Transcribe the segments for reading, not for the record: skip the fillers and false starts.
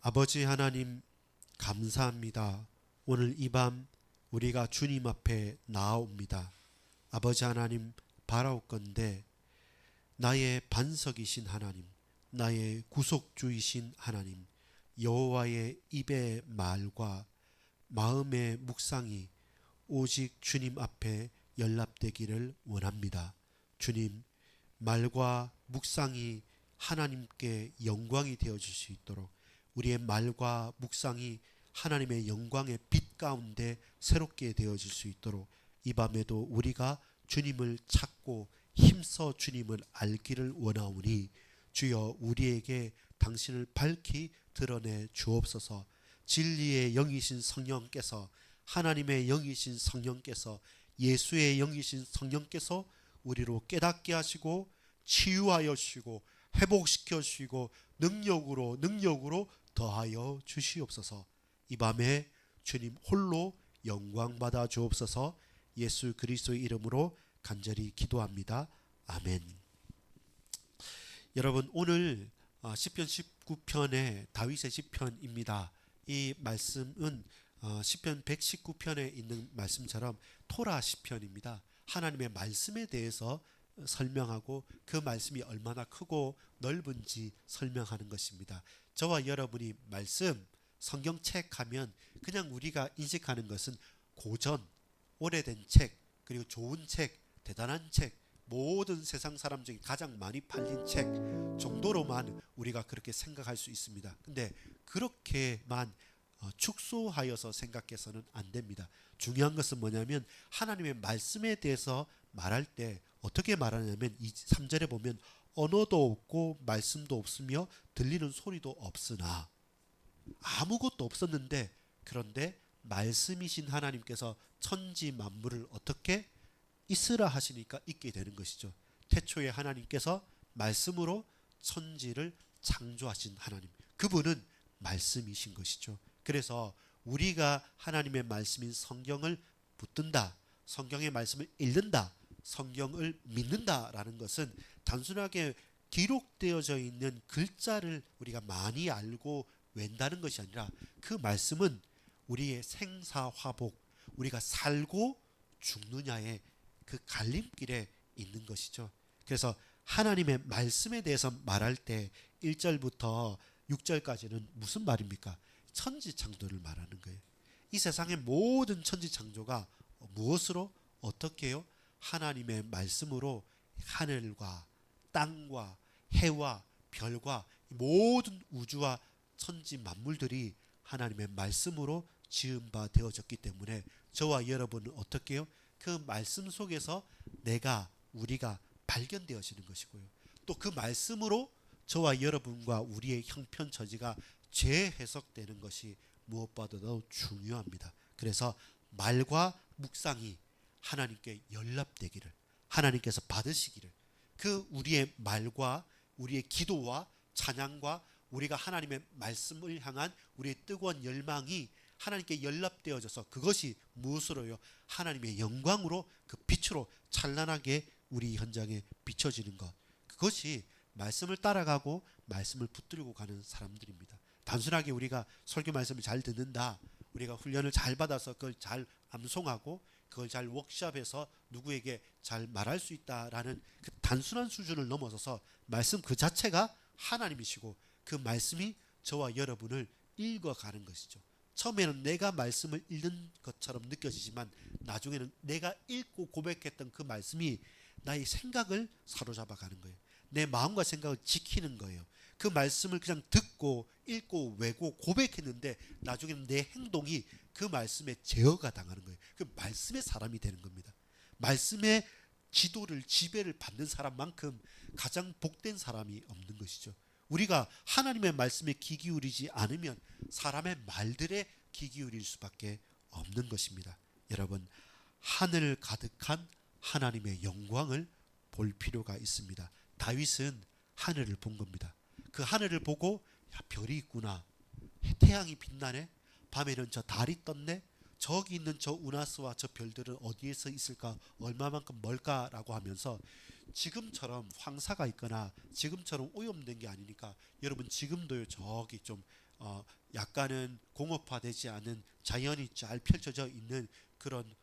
아버지 하나님, 감사합니다. 오늘 이 밤 우리가 주님 앞에 나아옵니다. 아버지 하나님, 바라옵건대 나의 반석이신 하나님, 나의 구속주이신 하나님, 여호와의 입의 말과 마음의 묵상이 오직 주님 앞에 연락되기를 원합니다. 주님, 말과 묵상이 하나님께 영광이 되어질 수 있도록, 우리의 말과 묵상이 하나님의 영광의 빛 가운데 새롭게 되어질 수 있도록 이 밤에도 우리가 주님을 찾고 힘써 주님을 알기를 원하오니 주여 우리에게 당신을 밝히 드러내 주옵소서. 진리의 영이신 성령께서, 하나님의 영이신 성령께서, 예수의 영이신 성령께서 우리로 깨닫게 하시고 치유하여 주시고 회복시켜 주시고 능력으로 더하여 주시옵소서. 이 밤에 주님 홀로 영광 받아 주옵소서. 예수 그리스도의 이름으로 간절히 기도합니다. 아멘. 여러분, 오늘 시편 19편의 다윗의 시편입니다. 이 말씀은 시편 119편에 있는 말씀처럼 토라 시편입니다. 하나님의 말씀에 대해서 설명하고 그 말씀이 얼마나 크고 넓은지 설명하는 것입니다. 저와 여러분이 말씀, 성경책 하면 그냥 우리가 인식하는 것은 고전, 오래된 책, 그리고 좋은 책, 대단한 책, 모든 세상 사람 중에 가장 많이 팔린 책 정도로만 우리가 그렇게 생각할 수 있습니다. 근데 그렇게만 축소하여서 생각해서는 안 됩니다. 중요한 것은 뭐냐면 하나님의 말씀에 대해서 말할 때 어떻게 말하냐면 이 3절에 보면 언어도 없고 말씀도 없으며 들리는 소리도 없으나, 아무것도 없었는데 그런데 말씀이신 하나님께서 천지 만물을 어떻게 있으라 하시니까 있게 되는 것이죠. 태초에 하나님께서 말씀으로 천지를 창조하신 하나님, 그분은 말씀이신 것이죠. 그래서 우리가 하나님의 말씀인 성경을 붙든다, 성경의 말씀을 읽는다, 성경을 믿는다라는 것은 단순하게 기록되어져 있는 글자를 우리가 많이 알고 웬다는 것이 아니라 그 말씀은 우리의 생사화복, 우리가 살고 죽느냐의 그 갈림길에 있는 것이죠. 그래서 하나님의 말씀에 대해서 말할 때 1절부터 6절까지는 무슨 말입니까? 천지창조를 말하는 거예요. 이 세상의 모든 천지창조가 무엇으로 어떻게 해요? 하나님의 말씀으로 하늘과 땅과 해와 별과 모든 우주와 천지 만물들이 하나님의 말씀으로 지은 바 되어졌기 때문에 저와 여러분은 어떻게 해요? 그 말씀 속에서 우리가 발견되어지는 것이고요. 또 그 말씀으로 저와 여러분과 우리의 형편처지가 재해석되는 것이 무엇보다도 중요합니다. 그래서 말과 묵상이 하나님께 연락되기를, 하나님께서 받으시기를, 그 우리의 말과 우리의 기도와 찬양과 우리가 하나님의 말씀을 향한 우리의 뜨거운 열망이 하나님께 연락되어져서 그것이 무엇으로요? 하나님의 영광으로, 그 빛으로 찬란하게 우리 현장에 비춰지는 것, 그것이 말씀을 따라가고 말씀을 붙들고 가는 사람들입니다. 단순하게 우리가 설교 말씀을 잘 듣는다, 우리가 훈련을 잘 받아서 그걸 잘 암송하고 그걸 잘 워크숍해서 누구에게 잘 말할 수 있다라는 그 단순한 수준을 넘어서서 말씀 그 자체가 하나님이시고 그 말씀이 저와 여러분을 읽어가는 것이죠. 처음에는 내가 말씀을 읽는 것처럼 느껴지지만 나중에는 내가 읽고 고백했던 그 말씀이 나의 생각을 사로잡아 가는 거예요. 내 마음과 생각을 지키는 거예요. 그 말씀을 그냥 듣고 읽고 외고 고백했는데 나중에는 내 행동이 그 말씀에 제어가 당하는 거예요. 그 말씀의 사람이 되는 겁니다. 말씀의 지도를, 지배를 받는 사람만큼 가장 복된 사람이 없는 것이죠. 우리가 하나님의 말씀에 귀 기울이지 않으면 사람의 말들에 귀 기울일 수밖에 없는 것입니다. 여러분, 하늘 가득한 하나님의 영광을 볼 필요가 있습니다. 다윗은 하늘을 본 겁니다. 그 하늘을 보고 별이 있구나, 태양이 빛나네, 밤에는 저 달이 떴네, 저기 있는 저 우나스와 저 별들은 어디에서 있을까, 얼마만큼 멀까라고 하면서 지금처럼 황사가 있거나 지금처럼 오염된 게 아니니까 여러분 지금도요 저기 좀 약간은 공업화되지 않은 자연이 잘 펼쳐져 있는 그런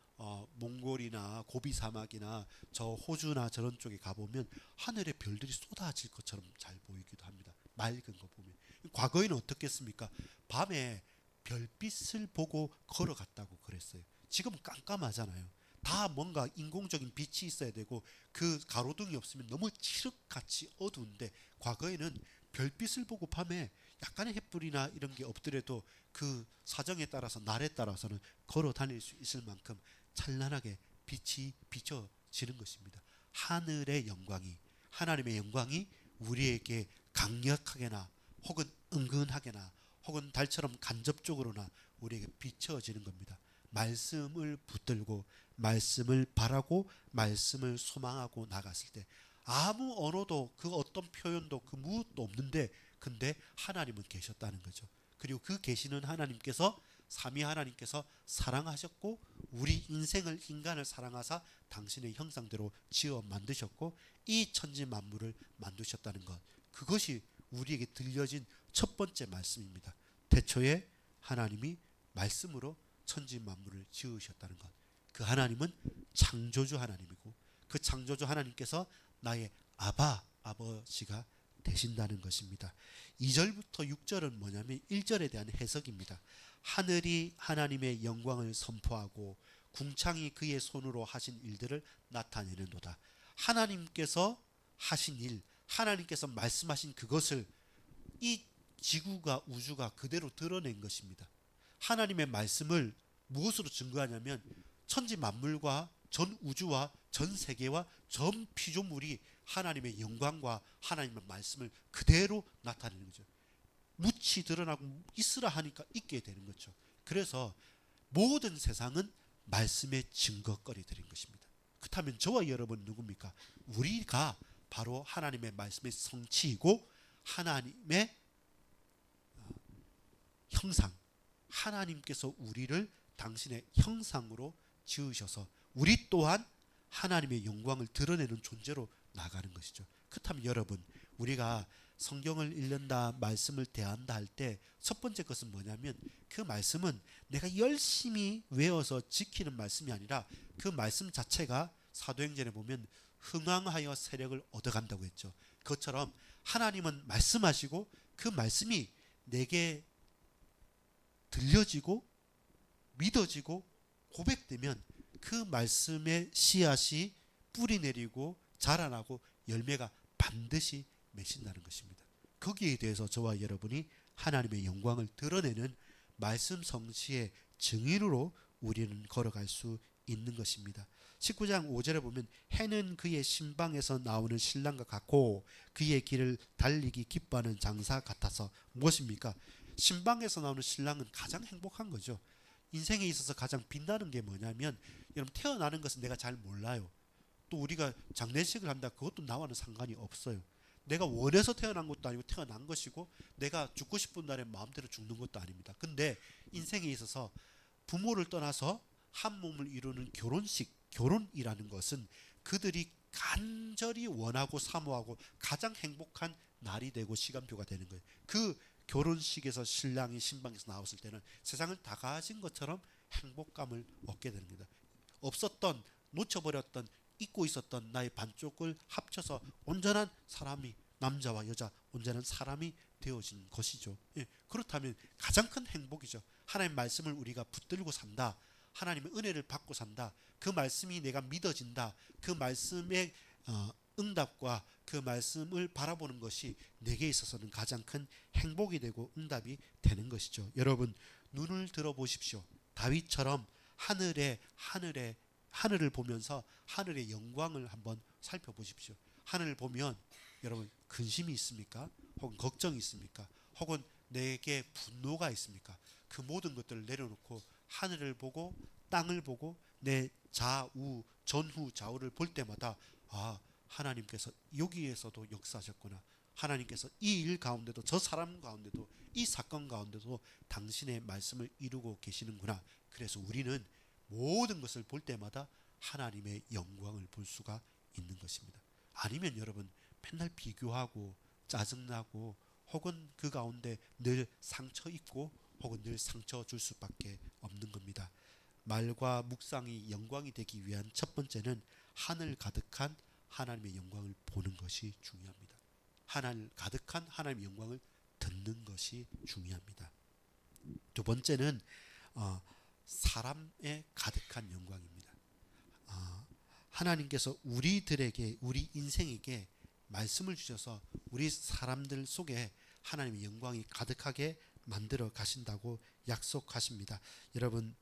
몽골이나 고비 사막이나 저 호주나 저런 쪽에 가보면 하늘에 별들이 쏟아질 것처럼 잘 보이기도 합니다. 맑은 거 보면. 과거에는 어떻겠습니까? 밤에 별빛을 보고 걸어갔다고 그랬어요. 지금은 깜깜하잖아요. 다 뭔가 인공적인 빛이 있어야 되고 그 가로등이 없으면 너무 칠흑같이 어두운데, 과거에는 별빛을 보고 밤에 약간의 햇불이나 이런 게 없더라도 그 사정에 따라서 날에 따라서는 걸어 다닐 수 있을 만큼 찬란하게 빛이 비춰지는 것입니다. 하늘의 영광이, 하나님의 영광이 우리에게 강력하게나 혹은 은근하게나 혹은 달처럼 간접적으로나 우리에게 비춰지는 겁니다. 말씀을 붙들고 말씀을 바라고 말씀을 소망하고 나갔을 때 아무 언어도 그 어떤 표현도 그 무엇도 없는데, 근데 하나님은 계셨다는 거죠. 그리고 그 계시는 하나님께서, 삼위 하나님께서 사랑하셨고 우리 인간을 사랑하사 당신의 형상대로 지어 만드셨고 이 천지 만물을 만드셨다는 것, 그것이 우리에게 들려진 첫 번째 말씀입니다. 태초에 하나님이 말씀으로 천지 만물을 지으셨다는 것. 그 하나님은 창조주 하나님이고 그 창조주 하나님께서 나의 아버지가 되신다는 것입니다. 2절부터 6절은 뭐냐면 1절에 대한 해석입니다. 하늘이 하나님의 영광을 선포하고 궁창이 그의 손으로 하신 일들을 나타내는도다. 하나님께서 하신 일, 하나님께서 말씀하신 그것을 이 지구가, 우주가 그대로 드러낸 것입니다. 하나님의 말씀을 무엇으로 증거하냐면 천지 만물과 전 우주와 전 세계와 전 피조물이 하나님의 영광과 하나님의 말씀을 그대로 나타내는 거죠. 묻히 드러나고 있으라 하니까 있게 되는 거죠. 그래서 모든 세상은 말씀의 증거거리들인 것입니다. 그렇다면 저와 여러분 누굽니까? 우리가 바로 하나님의 말씀의 성취이고 하나님의 형상, 하나님께서 우리를 당신의 형상으로 지으셔서 우리 또한 하나님의 영광을 드러내는 존재로 나가는 것이죠. 그렇다면 여러분, 우리가 성경을 읽는다, 말씀을 대한다 할 때 첫 번째 것은 뭐냐면 그 말씀은 내가 열심히 외워서 지키는 말씀이 아니라 그 말씀 자체가 사도행전에 보면 흥왕하여 세력을 얻어간다고 했죠. 그것처럼 하나님은 말씀하시고 그 말씀이 내게 들려지고 믿어지고 고백되면 그 말씀의 씨앗이 뿌리 내리고 자라나고 열매가 반드시 맺힌다는 것입니다. 거기에 대해서 저와 여러분이 하나님의 영광을 드러내는 말씀 성취의 증인으로 우리는 걸어갈 수 있는 것입니다. 19장 5절에 보면 해는 그의 신방에서 나오는 신랑과 같고 그의 길을 달리기 기뻐하는 장사 같아서. 무엇입니까? 신방에서 나오는 신랑은 가장 행복한 거죠. 인생에 있어서 가장 빛나는 게 뭐냐면, 여러분, 태어나는 것은 내가 잘 몰라요. 또 우리가 장례식을 한다, 그것도 나와는 상관이 없어요. 내가 원해서 태어난 것도 아니고 태어난 것이고 내가 죽고 싶은 날에 마음대로 죽는 것도 아닙니다. 근데 인생에 있어서 부모를 떠나서 한 몸을 이루는 결혼식, 결혼이라는 것은 그들이 간절히 원하고 사모하고 가장 행복한 날이 되고 시간표가 되는 거예요. 그 결혼식에서 신랑이 신방에서 나왔을 때는 세상을 다 가진 것처럼 행복감을 얻게 됩니다. 없었던, 놓쳐버렸던, 잊고 있었던 나의 반쪽을 합쳐서 온전한 사람이, 남자와 여자 온전한 사람이 되어진 것이죠. 예, 그렇다면 가장 큰 행복이죠. 하나님의 말씀을 우리가 붙들고 산다, 하나님의 은혜를 받고 산다, 그 말씀이 내가 믿어진다, 그 말씀의 응답과 그 말씀을 바라보는 것이 내게 있어서는 가장 큰 행복이 되고 응답이 되는 것이죠. 여러분, 눈을 들어 보십시오. 다윗처럼 하늘을 보면서 하늘의 영광을 한번 살펴보십시오. 하늘을 보면 여러분, 근심이 있습니까? 혹은 걱정이 있습니까? 혹은 내게 분노가 있습니까? 그 모든 것들을 내려놓고 하늘을 보고 땅을 보고 내 좌우 전후 좌우를 볼 때마다 하나님께서 여기에서도 역사하셨구나. 하나님께서 이 일 가운데도, 저 사람 가운데도, 이 사건 가운데도 당신의 말씀을 이루고 계시는구나. 그래서 우리는 모든 것을 볼 때마다 하나님의 영광을 볼 수가 있는 것입니다. 아니면 여러분, 맨날 비교하고 짜증나고 혹은 그 가운데 늘 상처 입고 혹은 늘 상처 줄 수밖에 없는 겁니다. 말과 묵상이 영광이 되기 위한 첫 번째는 하늘 가득한 하나님의 영광을 보는 것이 중요합니다. 하늘 가득한 하나님의 영광을 듣는 것이 중요합니다. 두 번째는 사람의 가득한 영광입니다. 하나님께서 우리들에게 우리 인생에게 말씀을 주셔서 우리 사람들 속에 하나님의 영광이 가득하게 만들어 가신다고 약속하십니다. 여러분,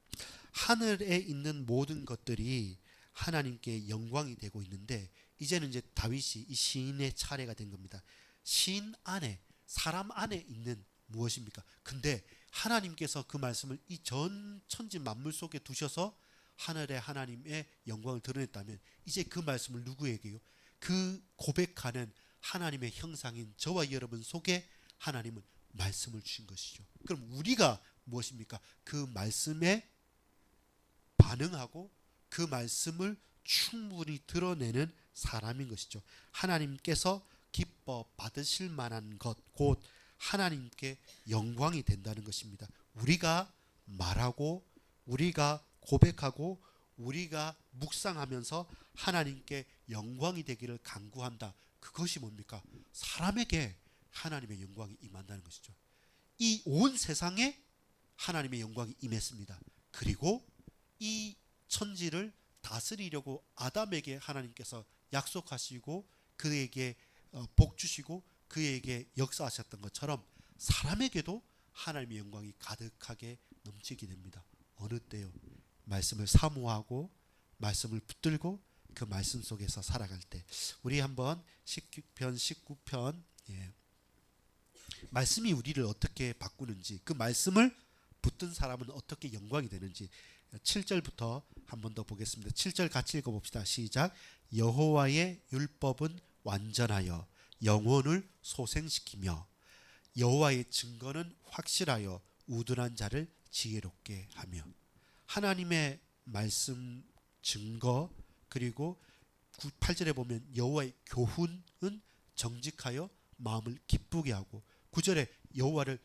하늘에 있는 모든 것들이 하나님께 영광이 되고 있는데 이제는 이제 다윗이 이 시인의 차례가 된 겁니다. 시인 안에 사람 안에 있는 무엇입니까? 근데 하나님께서 그 말씀을 이 전 천지 만물 속에 두셔서 하늘의 하나님의 영광을 드러냈다면 이제 그 말씀을 누구에게요? 그 고백하는 하나님의 형상인 저와 여러분 속에 하나님은 말씀을 주신 것이죠. 그럼 우리가 무엇입니까? 그 말씀에 반응하고 그 말씀을 충분히 드러내는 사람인 것이죠. 하나님께서 기뻐 받으실 만한 것, 곧 하나님께 영광이 된다는 것입니다. 우리가 말하고 우리가 고백하고 우리가 묵상하면서 하나님께 영광이 되기를 간구한다. 그것이 뭡니까? 사람에게 하나님의 영광이 임한다는 것이죠. 이 온 세상에 하나님의 영광이 임했습니다. 그리고 이 천지를 다스리려고 아담에게 하나님께서 약속하시고 그에게 복 주시고 그에게 역사하셨던 것처럼 사람에게도 하나님의 영광이 가득하게 넘치게 됩니다. 어느 때요? 말씀을 사모하고 말씀을 붙들고 그 말씀 속에서 살아갈 때. 우리 한번 시편 19편 말씀이 우리를 어떻게 바꾸는지, 그 말씀을 붙든 사람은 어떻게 영광이 되는지 7절부터 한 번 더 보겠습니다. 7절 같이 읽어봅시다. 시작. 여호와의 율법은 완전하여 영혼을 소생시키며 여호와의 증거는 확실하여 우둔한 자를 지혜롭게 하며. 하나님의 말씀 증거, 그리고 8절에 보면 여호와의 교훈은 정직하여 마음을 기쁘게 하고, 9절에 여호와를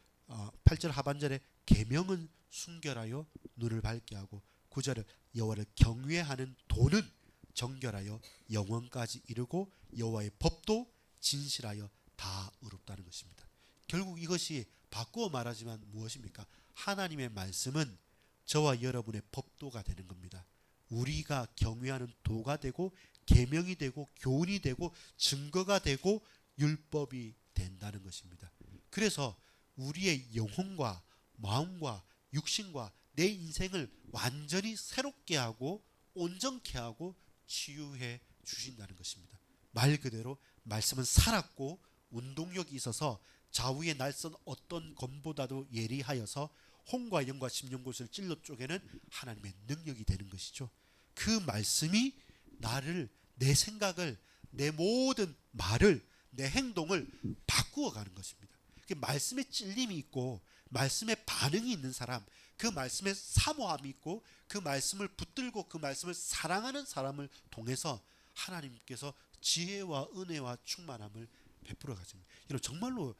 8절 하반절에 계명은 순결하여 눈을 밝게 하고, 9절에 여호와를 경외하는 도는 정결하여 영원까지 이르고 여호와의 법도 진실하여 다 의롭다는 것입니다. 결국 이것이 바꾸어 말하지만 무엇입니까? 하나님의 말씀은 저와 여러분의 법도가 되는 겁니다. 우리가 경외하는 도가 되고 계명이 되고 교훈이 되고 증거가 되고 율법이 된다는 것입니다. 그래서 우리의 영혼과 마음과 육신과 내 인생을 완전히 새롭게 하고 온전케 하고 치유해 주신다는 것입니다. 말 그대로 말씀은 살았고 운동력이 있어서 좌우의 날선 어떤 검보다도 예리하여서 홍과 영과 심령곳을 찔러 쪼개는 하나님의 능력이 되는 것이죠. 그 말씀이 나를, 내 생각을, 내 모든 말을, 내 행동을 바꾸어 가는 것입니다. 그 말씀에 찔림이 있고 말씀에 반응이 있는 사람, 그 말씀에 사모함이 있고 그 말씀을 붙들고 그 말씀을 사랑하는 사람을 통해서 하나님께서 지혜와 은혜와 충만함을 베풀어 가십니다. 이런 정말로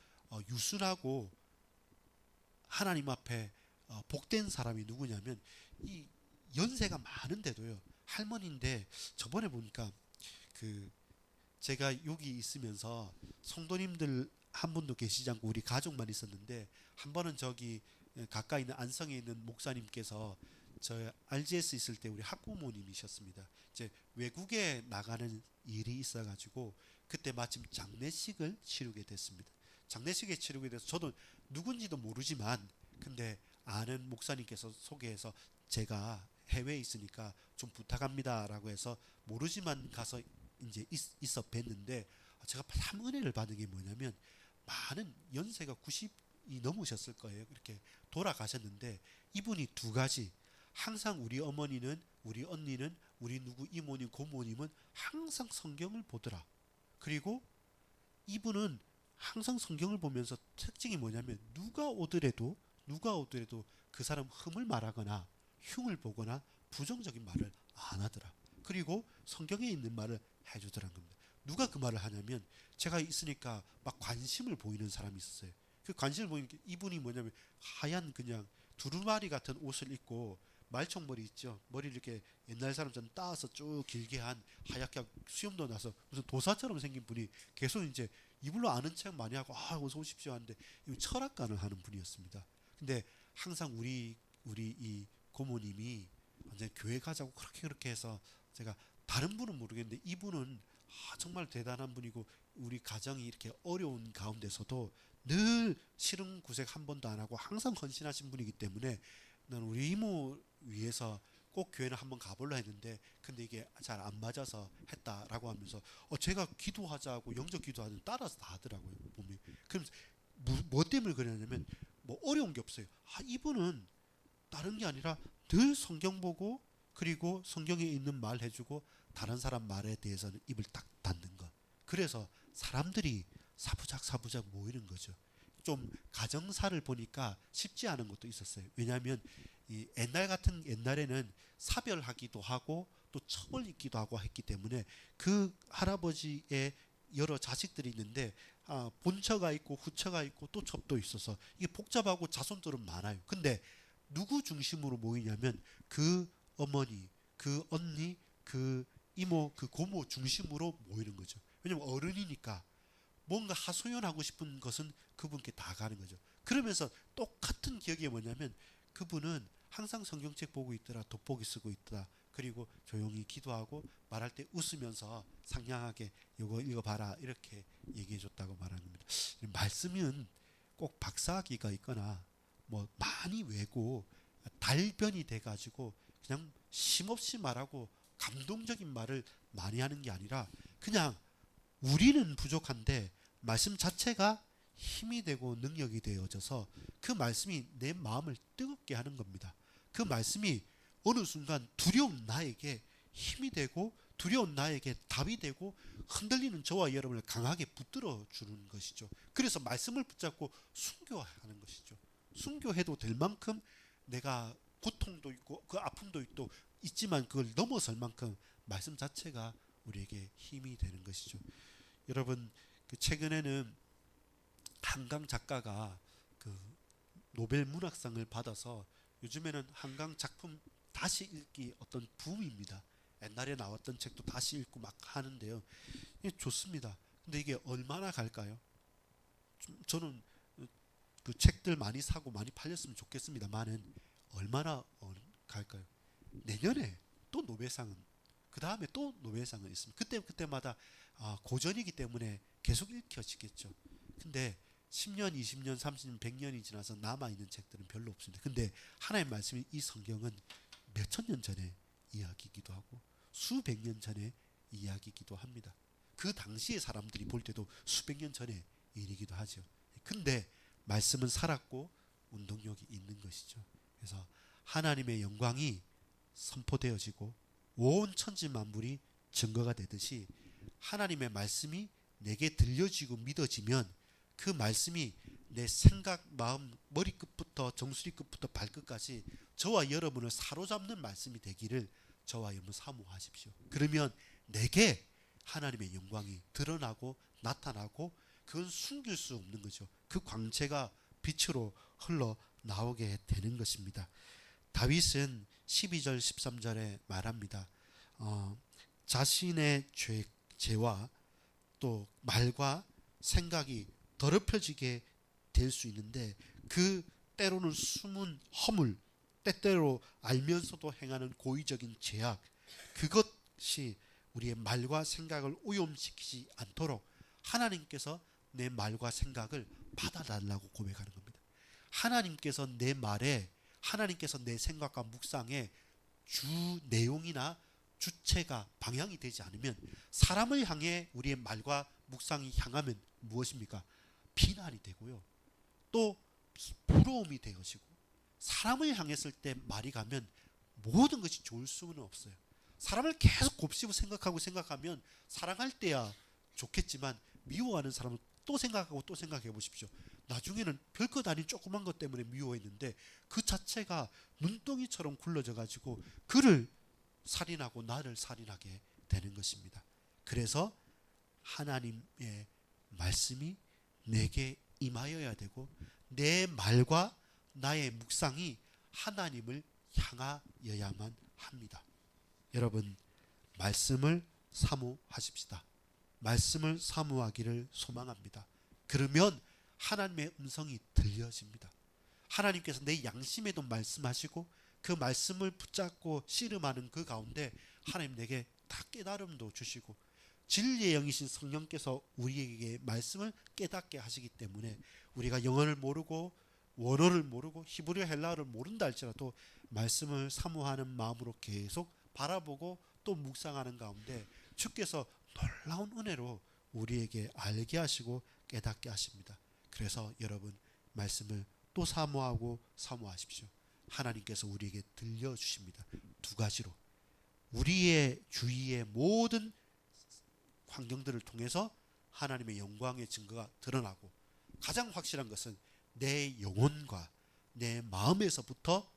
유순하고 하나님 앞에 복된 사람이 누구냐면 이 연세가 많은데도요, 할머니인데 저번에 보니까 제가 여기 있으면서 성도님들 한 분도 계시지 않고 우리 가족만 있었는데, 한 번은 저기 가까이 있는 안성에 있는 목사님께서 저 RGS 있을 때 우리 학부모님이셨습니다. 이제 외국에 나가는 일이 있어가지고 그때 마침 장례식을 치르게 됐습니다. 장례식에 치르게 돼서 저도 누군지도 모르지만 근데 아는 목사님께서 소개해서 제가 해외에 있으니까 좀 부탁합니다라고 해서 모르지만 가서 이제 있어 뵀는데, 제가 참 은혜를 받은 게 뭐냐면 많은 연세가 90이 넘으셨을 거예요. 그렇게 돌아가셨는데 이분이 두 가지, 항상 우리 어머니는, 우리 언니는, 우리 누구 이모님 고모님은 항상 성경을 보더라. 그리고 이분은 항상 성경을 보면서 특징이 뭐냐면 누가 오더라도 그 사람 흠을 말하거나 흉을 보거나 부정적인 말을 안 하더라. 그리고 성경에 있는 말을 해주더란 겁니다. 누가 그 말을 하냐면 제가 있으니까 막 관심을 보이는 사람이 있었어요. 그 관심을 보이는 게 이분이 뭐냐면 하얀 그냥 두루마리 같은 옷을 입고 말총머리 있죠. 머리를 이렇게 옛날 사람처럼 따서 쭉 길게 한 하얗게 수염도 나서 무슨 도사처럼 생긴 분이 계속 이제 이불로 아는 척 많이 하고 어서 오십시오 하는데 철학관을 하는 분이었습니다. 근데 항상 우리 이 고모님이 완전 교회 가자고 그렇게 해서 제가 다른 분은 모르겠는데 이분은 정말 대단한 분이고 우리 가정이 이렇게 어려운 가운데서도 늘 싫은 구색 한 번도 안 하고 항상 헌신하신 분이기 때문에 난 우리 이모 위해서 꼭 교회를 한번 가보려 했는데 근데 이게 잘 안 맞아서 했다라고 하면서 제가 기도하자고 영적 기도하는 따라서 다 하더라고요 몸이. 그럼 뭐 때문에 그러냐면 뭐 어려운 게 없어요. 이분은 다른 게 아니라 늘 성경 보고 그리고 성경에 있는 말 해주고 다른 사람 말에 대해서는 입을 딱 닫는 것. 그래서 사람들이 사부작 모이는 거죠. 좀 가정사를 보니까 쉽지 않은 것도 있었어요. 왜냐하면 이 옛날에는 사별하기도 하고 또 첩을 입기도 하고 했기 때문에 그 할아버지의 여러 자식들이 있는데 본처가 있고 후처가 있고 또 첩도 있어서 이게 복잡하고 자손들은 많아요. 근데 누구 중심으로 모이냐면 그 어머니, 그 언니, 그 이모, 그 고모 중심으로 모이는 거죠. 왜냐면 어른이니까 뭔가 하소연하고 싶은 것은 그분께 다 가는 거죠. 그러면서 똑같은 기억이 뭐냐면 그분은 항상 성경책 보고 있더라, 돋보기 쓰고 있더라. 그리고 조용히 기도하고 말할 때 웃으면서 상냥하게 이거 읽어봐라 이렇게 얘기해 줬다고 말하는 겁니다. 말씀은 꼭 박사학위가 있거나 뭐 많이 외고 달변이 돼가지고 그냥 쉼없이 말하고 감동적인 말을 많이 하는 게 아니라 그냥 우리는 부족한데 말씀 자체가 힘이 되고 능력이 되어져서 그 말씀이 내 마음을 뜨겁게 하는 겁니다. 그 말씀이 어느 순간 두려운 나에게 힘이 되고 두려운 나에게 답이 되고 흔들리는 저와 여러분을 강하게 붙들어 주는 것이죠. 그래서 말씀을 붙잡고 순교하는 것이죠. 순교해도 될 만큼 내가 고통도 있고 그 아픔도 있지만 그걸 넘어설 만큼 말씀 자체가 우리에게 힘이 되는 것이죠. 여러분 그 최근에는 한강 작가가 그 노벨 문학상을 받아서 요즘에는 한강 작품 다시 읽기 어떤 붐입니다. 옛날에 나왔던 책도 다시 읽고 막 하는데요. 이게 좋습니다. 근데 이게 얼마나 갈까요? 저는 그 책들 많이 사고 많이 팔렸으면 좋겠습니다만은 얼마나 갈까요? 내년에 또 노벨상은 그 다음에 또 노벨상은 있습니다. 그때마다 고전이기 때문에 계속 읽혀지겠죠. 근데 10년, 20년, 30년, 100년이 지나서 남아있는 책들은 별로 없습니다. 근데 하나님의 말씀이 이 성경은 몇천 년 전에 이야기이기도 하고 수백 년 전에 이야기이기도 합니다. 그 당시의 사람들이 볼 때도 수백 년 전의 일이기도 하죠. 근데 말씀은 살았고 운동력이 있는 것이죠. 그래서 하나님의 영광이 선포되어지고 온 천지 만물이 증거가 되듯이 하나님의 말씀이 내게 들려지고 믿어지면 그 말씀이 내 생각, 마음, 머리끝부터 정수리 끝부터 발끝까지 저와 여러분을 사로잡는 말씀이 되기를 저와 여러분 사모하십시오. 그러면 내게 하나님의 영광이 드러나고 나타나고 그건 숨길 수 없는 거죠. 그 광채가 빛으로 흘러 나오게 되는 것입니다. 다윗은 12절 13절에 말합니다. 자신의 죄와 또 말과 생각이 더럽혀지게 될 수 있는데 그 때로는 숨은 허물, 때때로 알면서도 행하는 고의적인 죄악, 그것이 우리의 말과 생각을 오염시키지 않도록 하나님께서 내 말과 생각을 받아달라고 고백하는 겁니다. 하나님께서 내 말에 하나님께서 내 생각과 묵상에 주 내용이나 주체가 방향이 되지 않으면 사람을 향해 우리의 말과 묵상이 향하면 무엇입니까? 비난이 되고요. 또 부러움이 되어지고 사람을 향했을 때 말이 가면 모든 것이 좋을 수는 없어요. 사람을 계속 곱씹어 생각하면 사랑할 때야 좋겠지만 미워하는 사람은 또 생각하고 또 생각해 보십시오. 나중에는 별것 아닌 조그만 것 때문에 미워했는데 그 자체가 눈덩이처럼 굴러져 가지고 그를 살인하고 나를 살인하게 되는 것입니다. 그래서 하나님의 말씀이 내게 임하여야 되고 내 말과 나의 묵상이 하나님을 향하여야만 합니다. 여러분, 말씀을 사모하십시다. 말씀을 사모하기를 소망합니다. 그러면 하나님의 음성이 들려집니다. 하나님께서 내 양심에도 말씀하시고 그 말씀을 붙잡고 씨름하는 그 가운데 하나님 내게 다 깨달음도 주시고 진리의 영이신 성령께서 우리에게 말씀을 깨닫게 하시기 때문에 우리가 영어를 모르고 원어를 모르고 히브리어 헬라어를 모른다 할지라도 말씀을 사모하는 마음으로 계속 바라보고 또 묵상하는 가운데 주께서 놀라운 은혜로 우리에게 알게 하시고 깨닫게 하십니다. 그래서 여러분, 말씀을 또 사모하고 사모하십시오. 하나님께서 우리에게 들려주십니다. 두 가지로 우리의 주위의 모든 환경들을 통해서 하나님의 영광의 증거가 드러나고 가장 확실한 것은 내 영혼과 내 마음에서부터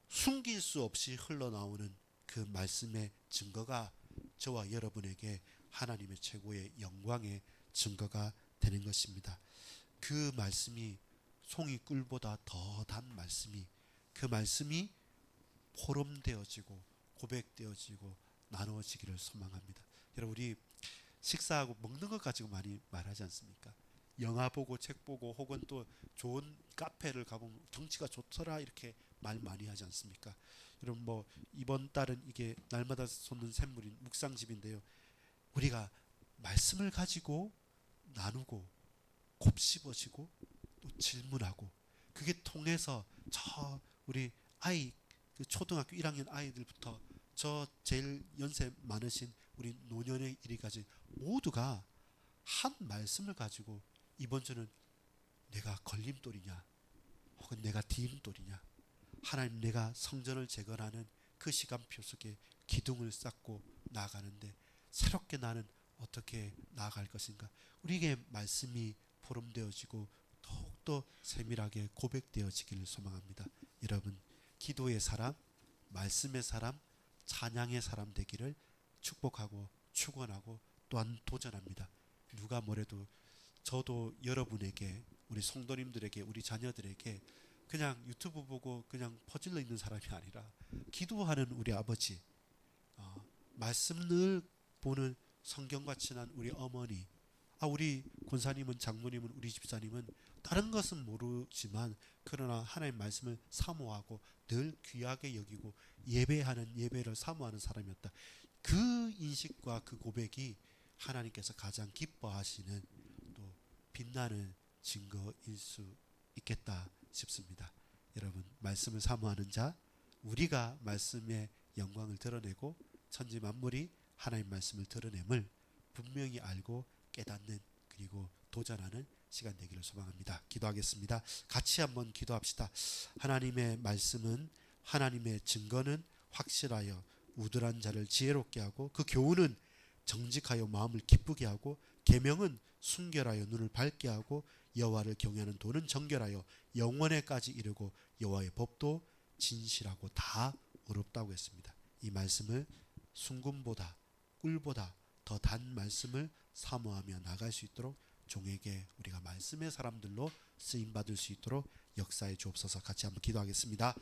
숨길 수 없이 흘러나오는 그 말씀의 증거가 저와 여러분에게 하나님의 최고의 영광의 증거가 되는 것입니다. 그 말씀이 송이 꿀보다 더 단 말씀이, 그 말씀이 포럼되어지고 고백되어지고 나누어지기를 소망합니다. 여러분, 우리 식사하고 먹는 것 가지고 많이 말하지 않습니까? 영화 보고 책 보고 혹은 또 좋은 카페를 가보면 경치가 좋더라 이렇게 말 많이 하지 않습니까? 여러분, 뭐 이번 달은 이게 날마다 솟는 샘물인 묵상집인데요. 우리가 말씀을 가지고 나누고 곱씹어지고 또 질문하고 그게 통해서 저 우리 아이 그 초등학교 1학년 아이들부터 저 제일 연세 많으신 우리 노년의 이르기까지 모두가 한 말씀을 가지고 이번 주는 내가 걸림돌이냐 혹은 내가 디딤돌이냐, 하나님 내가 성전을 재건하는 그 시간표 속에 기둥을 쌓고 나아가는데 새롭게 나는 어떻게 나아갈 것인가, 우리에게 말씀이 포럼되어지고 더욱더 세밀하게 고백되어지기를 소망합니다. 여러분, 기도의 사람, 말씀의 사람, 찬양의 사람 되기를 축복하고 축원하고 또한 도전합니다. 누가 뭐래도 저도 여러분에게, 우리 성도님들에게, 우리 자녀들에게 그냥 유튜브 보고 그냥 퍼질러 있는 사람이 아니라 기도하는 우리 아버지, 말씀을 보는 성경과 친한 우리 어머니, 우리 권사님은, 장로님은, 우리 집사님은 다른 것은 모르지만 그러나 하나님 말씀을 사모하고 늘 귀하게 여기고 예배하는, 예배를 사모하는 사람이었다. 그 인식과 그 고백이 하나님께서 가장 기뻐하시는 또 빛나는 증거일 수 있겠다 싶습니다. 여러분, 말씀을 사모하는 자, 우리가 말씀의 영광을 드러내고 천지 만물이 하나님 말씀을 드러냄을 분명히 알고 깨닫는, 그리고 도전하는 시간 되기를 소망합니다. 기도하겠습니다. 같이 한번 기도합시다. 하나님의 말씀은, 하나님의 증거는 확실하여 우둔한 자를 지혜롭게 하고 그 교훈은 정직하여 마음을 기쁘게 하고 계명은 순결하여 눈을 밝게 하고 여호와를 경외하는 도는 정결하여 영원에까지 이르고 여호와의 법도 진실하고 다 어렵다고 했습니다. 이 말씀을 순금보다 꿀보다 더 단 말씀을 사모하며 나갈 수 있도록 종에게 우리가 말씀의 사람들로 쓰임 받을 수 있도록 역사해 주옵소서. 같이 한번 기도하겠습니다.